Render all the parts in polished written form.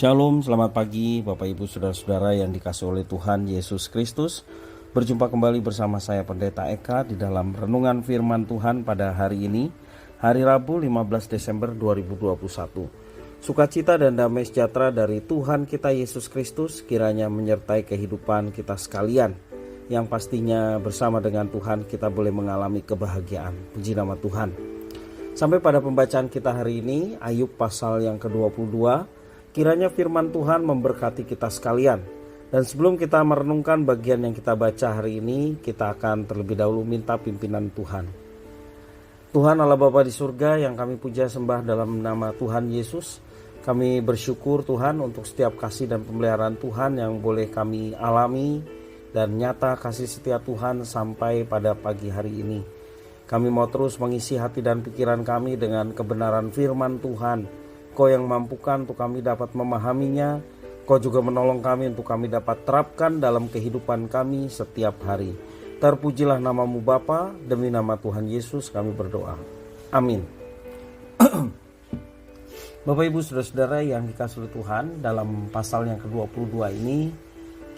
Shalom, selamat pagi Bapak Ibu Saudara-saudara yang dikasihi oleh Tuhan Yesus Kristus. Berjumpa kembali bersama saya Pendeta Eka di dalam renungan firman Tuhan pada hari ini, hari Rabu 15 Desember 2021. Sukacita dan damai sejahtera dari Tuhan kita Yesus Kristus kiranya menyertai kehidupan kita sekalian, yang pastinya bersama dengan Tuhan kita boleh mengalami kebahagiaan. Puji nama Tuhan. Sampai pada pembacaan kita hari ini, Ayub pasal yang ke-22. Kiranya firman Tuhan memberkati kita sekalian. Dan sebelum kita merenungkan bagian yang kita baca hari ini, kita akan terlebih dahulu minta pimpinan Tuhan. Tuhan Allah Bapa di surga yang kami puja sembah dalam nama Tuhan Yesus, kami bersyukur Tuhan untuk setiap kasih dan pemeliharaan Tuhan yang boleh kami alami, dan nyata kasih setia Tuhan sampai pada pagi hari ini. Kami mau terus mengisi hati dan pikiran kami dengan kebenaran firman Tuhan. Kau yang mampukan untuk kami dapat memahaminya. Kau juga menolong kami untuk kami dapat terapkan dalam kehidupan kami setiap hari. Terpujilah namamu Bapa, demi nama Tuhan Yesus kami berdoa. Amin. Bapak Ibu Saudara-saudara yang dikasihi oleh Tuhan, dalam pasal yang ke-22 ini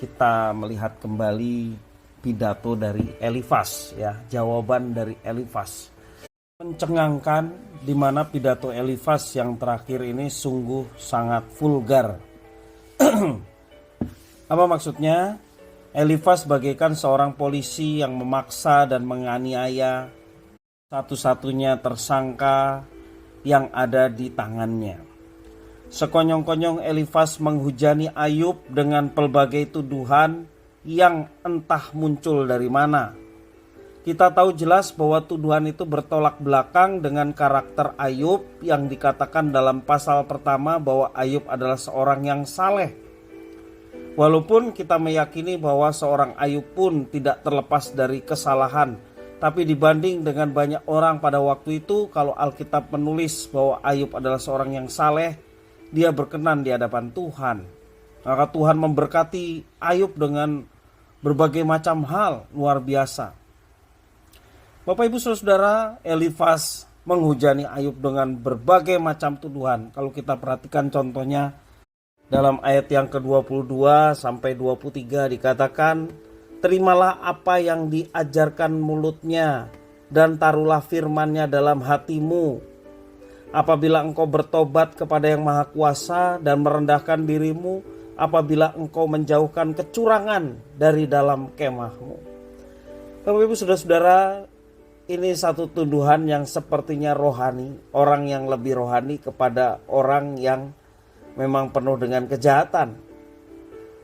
kita melihat kembali pidato dari Elifas, ya, jawaban dari Elifas. Mencengangkan, di mana pidato Elifas yang terakhir ini sungguh sangat vulgar. Apa maksudnya? Elifas bagaikan seorang polisi yang memaksa dan menganiaya satu-satunya tersangka yang ada di tangannya. Sekonyong-konyong Elifas menghujani Ayub dengan pelbagai tuduhan yang entah muncul dari mana. Kita tahu jelas bahwa tuduhan itu bertolak belakang dengan karakter Ayub yang dikatakan dalam pasal pertama bahwa Ayub adalah seorang yang saleh. Walaupun kita meyakini bahwa seorang Ayub pun tidak terlepas dari kesalahan, tapi dibanding dengan banyak orang pada waktu itu, kalau Alkitab menulis bahwa Ayub adalah seorang yang saleh, dia berkenan di hadapan Tuhan. Maka Tuhan memberkati Ayub dengan berbagai macam hal luar biasa. Bapak Ibu Saudara, Elifas menghujani Ayub dengan berbagai macam tuduhan. Kalau kita perhatikan contohnya dalam ayat yang ke-22 sampai 23 dikatakan, terimalah apa yang diajarkan mulutnya dan taruhlah firman-Nya dalam hatimu. Apabila engkau bertobat kepada Yang Maha Kuasa dan merendahkan dirimu, apabila engkau menjauhkan kecurangan dari dalam kemahmu. Bapak Ibu Saudara-saudara, ini satu tuduhan yang sepertinya rohani, orang yang lebih rohani kepada orang yang memang penuh dengan kejahatan.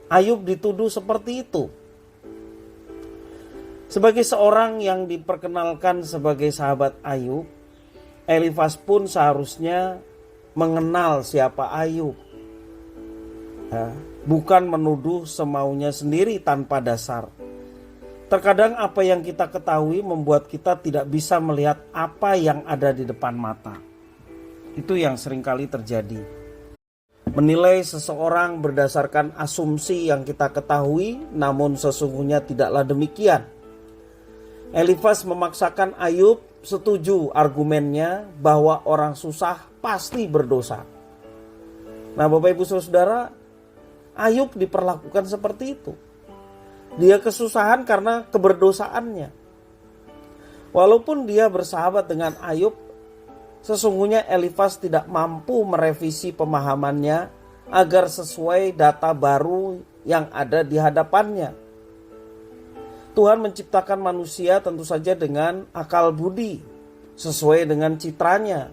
Ayub dituduh seperti itu. Sebagai seorang yang diperkenalkan sebagai sahabat Ayub, Elifas pun seharusnya mengenal siapa Ayub. Bukan menuduh semaunya sendiri tanpa dasar. Terkadang apa yang kita ketahui membuat kita tidak bisa melihat apa yang ada di depan mata. Itu yang seringkali terjadi. Menilai seseorang berdasarkan asumsi yang kita ketahui, namun sesungguhnya tidaklah demikian. Elifas memaksakan Ayub setuju argumennya bahwa orang susah pasti berdosa. Nah, Bapak Ibu Saudara, Ayub diperlakukan seperti itu. Dia kesusahan karena keberdosaannya. Walaupun dia bersahabat dengan Ayub, sesungguhnya Elifas tidak mampu merevisi pemahamannya agar sesuai data baru yang ada di hadapannya. Tuhan menciptakan manusia tentu saja dengan akal budi, sesuai dengan citranya,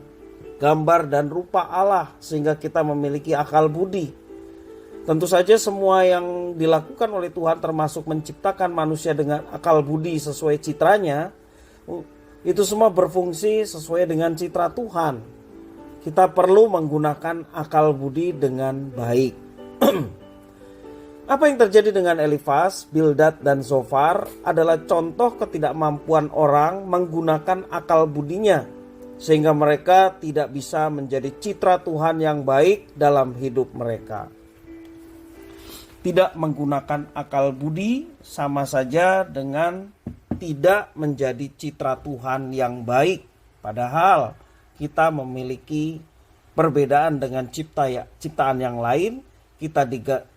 gambar dan rupa Allah, sehingga kita memiliki akal budi. Tentu saja semua yang dilakukan oleh Tuhan termasuk menciptakan manusia dengan akal budi sesuai citranya, itu semua berfungsi sesuai dengan citra Tuhan. Kita perlu menggunakan akal budi dengan baik. Apa yang terjadi dengan Elifas, Bildad dan Zofar adalah contoh ketidakmampuan orang menggunakan akal budinya, sehingga mereka tidak bisa menjadi citra Tuhan yang baik dalam hidup mereka. Tidak menggunakan akal budi sama saja dengan tidak menjadi citra Tuhan yang baik. Padahal kita memiliki perbedaan dengan ciptaan yang lain, kita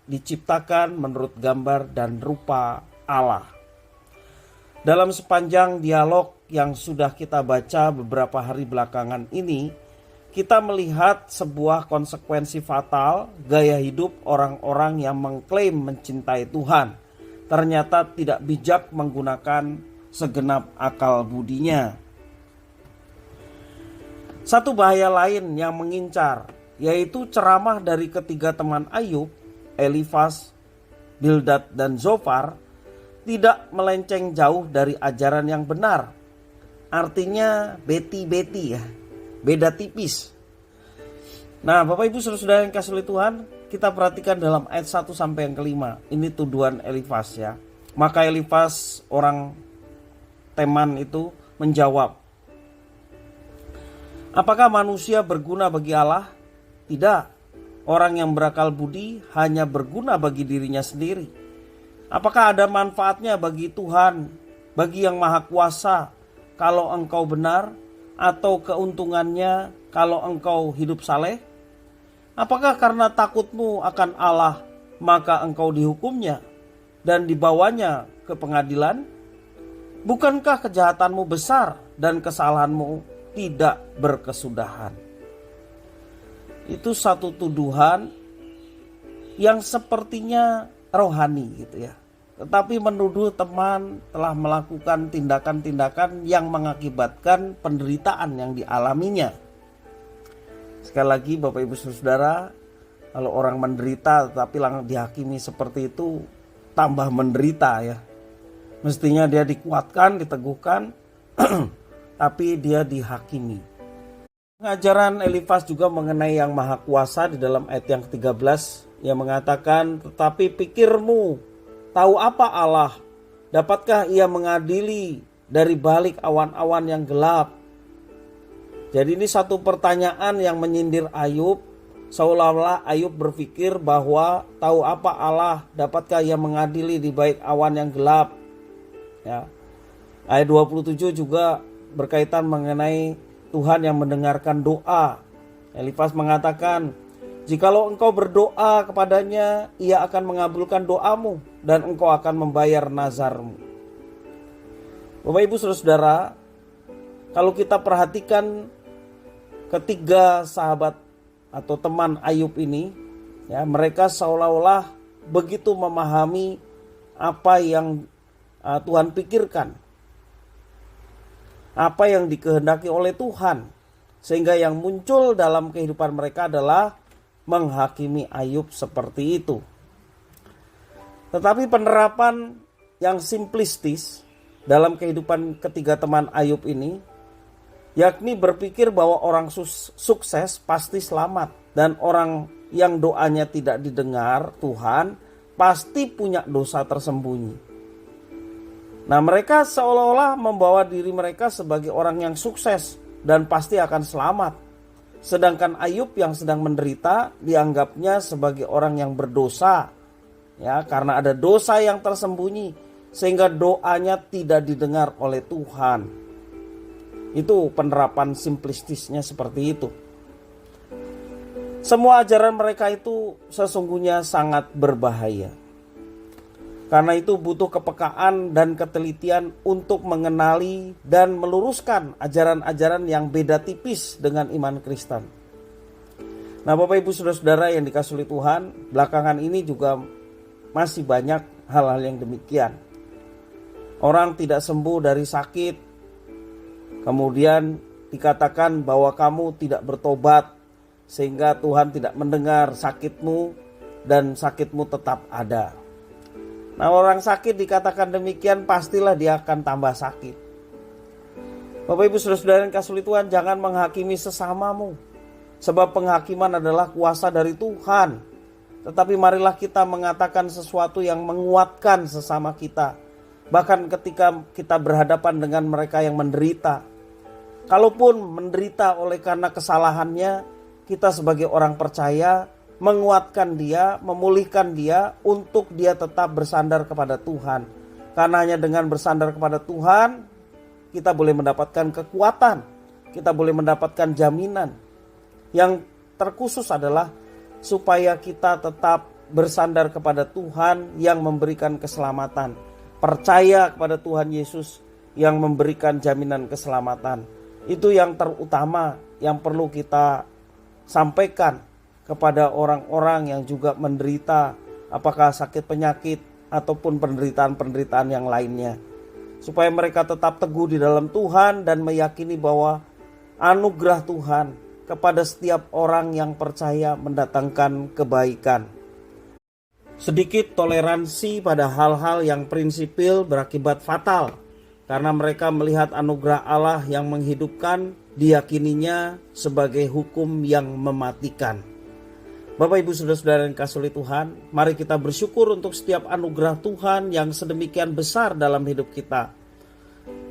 diciptakan menurut gambar dan rupa Allah. Dalam sepanjang dialog yang sudah kita baca beberapa hari belakangan ini, kita melihat sebuah konsekuensi fatal gaya hidup orang-orang yang mengklaim mencintai Tuhan, ternyata tidak bijak menggunakan segenap akal budinya. Satu bahaya lain yang mengincar, yaitu ceramah dari ketiga teman Ayub, Elifas, Bildad, dan Zofar, tidak melenceng jauh dari ajaran yang benar. Artinya beti-beti ya, beda tipis. Nah, Bapak Ibu Saudara yang kasih oleh Tuhan, kita perhatikan dalam ayat 1 sampai yang kelima. Ini tuduhan Elifas ya. Maka Elifas, orang Teman itu, menjawab, apakah manusia berguna bagi Allah? Tidak. Orang yang berakal budi hanya berguna bagi dirinya sendiri. Apakah ada manfaatnya bagi Tuhan, bagi yang Maha Kuasa, kalau engkau benar, atau keuntungannya kalau engkau hidup saleh? Apakah karena takutmu akan Allah, maka engkau dihukumnya dan dibawanya ke pengadilan? Bukankah kejahatanmu besar dan kesalahanmu tidak berkesudahan? Itu satu tuduhan yang sepertinya rohani gitu ya. Tetapi menuduh teman telah melakukan tindakan-tindakan yang mengakibatkan penderitaan yang dialaminya. Sekali lagi Bapak Ibu Saudara, kalau orang menderita tetapi langsung dihakimi seperti itu, tambah menderita ya. Mestinya dia dikuatkan, diteguhkan, tapi dia dihakimi. Pengajaran Elifas juga mengenai yang Maha Kuasa di dalam ayat yang ke-13 yang mengatakan, tetapi pikirmu, tahu apa Allah? Dapatkah ia mengadili dari balik awan-awan yang gelap? Jadi ini satu pertanyaan yang menyindir Ayub. Seolah-olah Ayub berpikir bahwa tahu apa Allah? Dapatkah ia mengadili di balik awan yang gelap? Ya. Ayat 27 juga berkaitan mengenai Tuhan yang mendengarkan doa. Elifas mengatakan, jikalau engkau berdoa kepadanya, ia akan mengabulkan doamu dan engkau akan membayar nazarmu. Bapak Ibu Saudara, kalau kita perhatikan ketiga sahabat atau teman Ayub ini, ya, mereka seolah-olah begitu memahami apa yang Tuhan pikirkan, apa yang dikehendaki oleh Tuhan, sehingga yang muncul dalam kehidupan mereka adalah menghakimi Ayub seperti itu. Tetapi penerapan yang simplistis dalam kehidupan ketiga teman Ayub ini, yakni berpikir bahwa orang sukses pasti selamat, dan orang yang doanya tidak didengar Tuhan pasti punya dosa tersembunyi. Nah, mereka seolah-olah membawa diri mereka sebagai orang yang sukses dan pasti akan selamat. Sedangkan Ayub yang sedang menderita dianggapnya sebagai orang yang berdosa, ya, karena ada dosa yang tersembunyi sehingga doanya tidak didengar oleh Tuhan. Itu penerapan simplistisnya seperti itu. Semua ajaran mereka itu sesungguhnya sangat berbahaya. Karena itu butuh kepekaan dan ketelitian untuk mengenali dan meluruskan ajaran-ajaran yang beda tipis dengan iman Kristen. Nah, Bapak Ibu Saudara-saudara yang dikasihi oleh Tuhan, belakangan ini juga masih banyak hal-hal yang demikian. Orang tidak sembuh dari sakit, kemudian dikatakan bahwa kamu tidak bertobat sehingga Tuhan tidak mendengar sakitmu dan sakitmu tetap ada. Nah, orang sakit dikatakan demikian, pastilah dia akan tambah sakit. Bapak Ibu Saudara-saudara yang kasih Tuhan, jangan menghakimi sesamamu, sebab penghakiman adalah kuasa dari Tuhan. Tetapi marilah kita mengatakan sesuatu yang menguatkan sesama kita, bahkan ketika kita berhadapan dengan mereka yang menderita. Kalaupun menderita oleh karena kesalahannya, kita sebagai orang percaya menguatkan dia, memulihkan dia untuk dia tetap bersandar kepada Tuhan. Karena hanya dengan bersandar kepada Tuhan, kita boleh mendapatkan kekuatan, kita boleh mendapatkan jaminan. Yang terkhusus adalah supaya kita tetap bersandar kepada Tuhan yang memberikan keselamatan, percaya kepada Tuhan Yesus yang memberikan jaminan keselamatan. Itu yang terutama yang perlu kita sampaikan kepada orang-orang yang juga menderita, apakah sakit penyakit ataupun penderitaan-penderitaan yang lainnya, supaya mereka tetap teguh di dalam Tuhan dan meyakini bahwa anugerah Tuhan kepada setiap orang yang percaya mendatangkan kebaikan. Sedikit toleransi pada hal-hal yang prinsipil berakibat fatal, karena mereka melihat anugerah Allah yang menghidupkan, diyakininya sebagai hukum yang mematikan. Bapak, Ibu, Saudara-saudara yang dikasihi oleh Tuhan, mari kita bersyukur untuk setiap anugerah Tuhan yang sedemikian besar dalam hidup kita.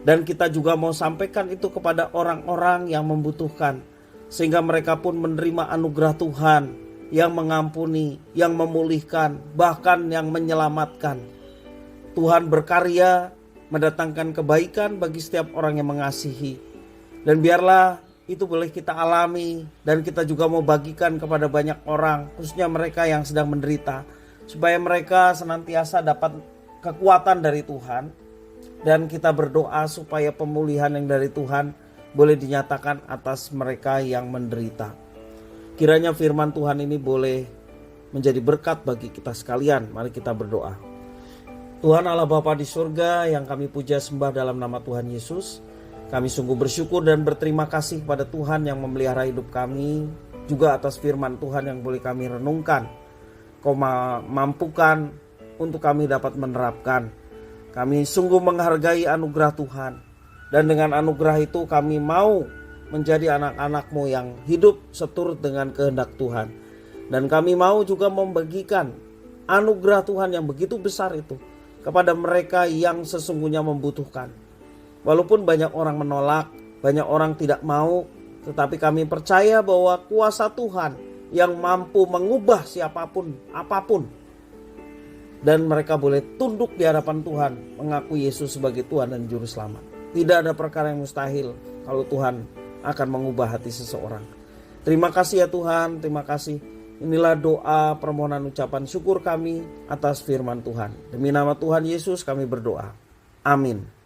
Dan kita juga mau sampaikan itu kepada orang-orang yang membutuhkan, sehingga mereka pun menerima anugerah Tuhan yang mengampuni, yang memulihkan, bahkan yang menyelamatkan. Tuhan berkarya mendatangkan kebaikan bagi setiap orang yang mengasihi. Dan biarlah itu boleh kita alami dan kita juga mau bagikan kepada banyak orang, khususnya mereka yang sedang menderita, supaya mereka senantiasa dapat kekuatan dari Tuhan. Dan kita berdoa supaya pemulihan yang dari Tuhan boleh dinyatakan atas mereka yang menderita. Kiranya firman Tuhan ini boleh menjadi berkat bagi kita sekalian. Mari kita berdoa. Tuhan Allah Bapa di surga yang kami puja sembah dalam nama Tuhan Yesus, kami sungguh bersyukur dan berterima kasih kepada Tuhan yang memelihara hidup kami, juga atas firman Tuhan yang boleh kami renungkan. Kau mampukan untuk kami dapat menerapkan. Kami sungguh menghargai anugerah Tuhan, dan dengan anugerah itu kami mau menjadi anak-anak-Mu yang hidup seturut dengan kehendak Tuhan. Dan kami mau juga membagikan anugerah Tuhan yang begitu besar itu kepada mereka yang sesungguhnya membutuhkan. Walaupun banyak orang menolak, banyak orang tidak mau, tetapi kami percaya bahwa kuasa Tuhan yang mampu mengubah siapapun, apapun. Dan mereka boleh tunduk di hadapan Tuhan, mengaku Yesus sebagai Tuhan dan Juru Selamat. Tidak ada perkara yang mustahil kalau Tuhan akan mengubah hati seseorang. Terima kasih ya Tuhan, terima kasih. Inilah doa, permohonan, ucapan syukur kami atas firman Tuhan. Demi nama Tuhan Yesus kami berdoa. Amin.